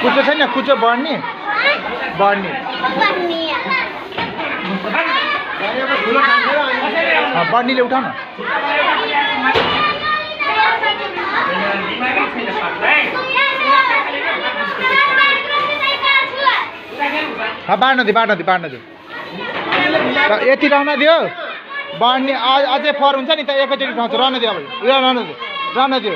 कुचो छैन कुचो बढ्ने बढ्ने बढ्नीले उठाउन बाँड्न दियो यति रहन दियो बढ्ने अझै फर हुन्छ नि त एकैचोटि उठाउँछ रहन दियो अब रहन दियो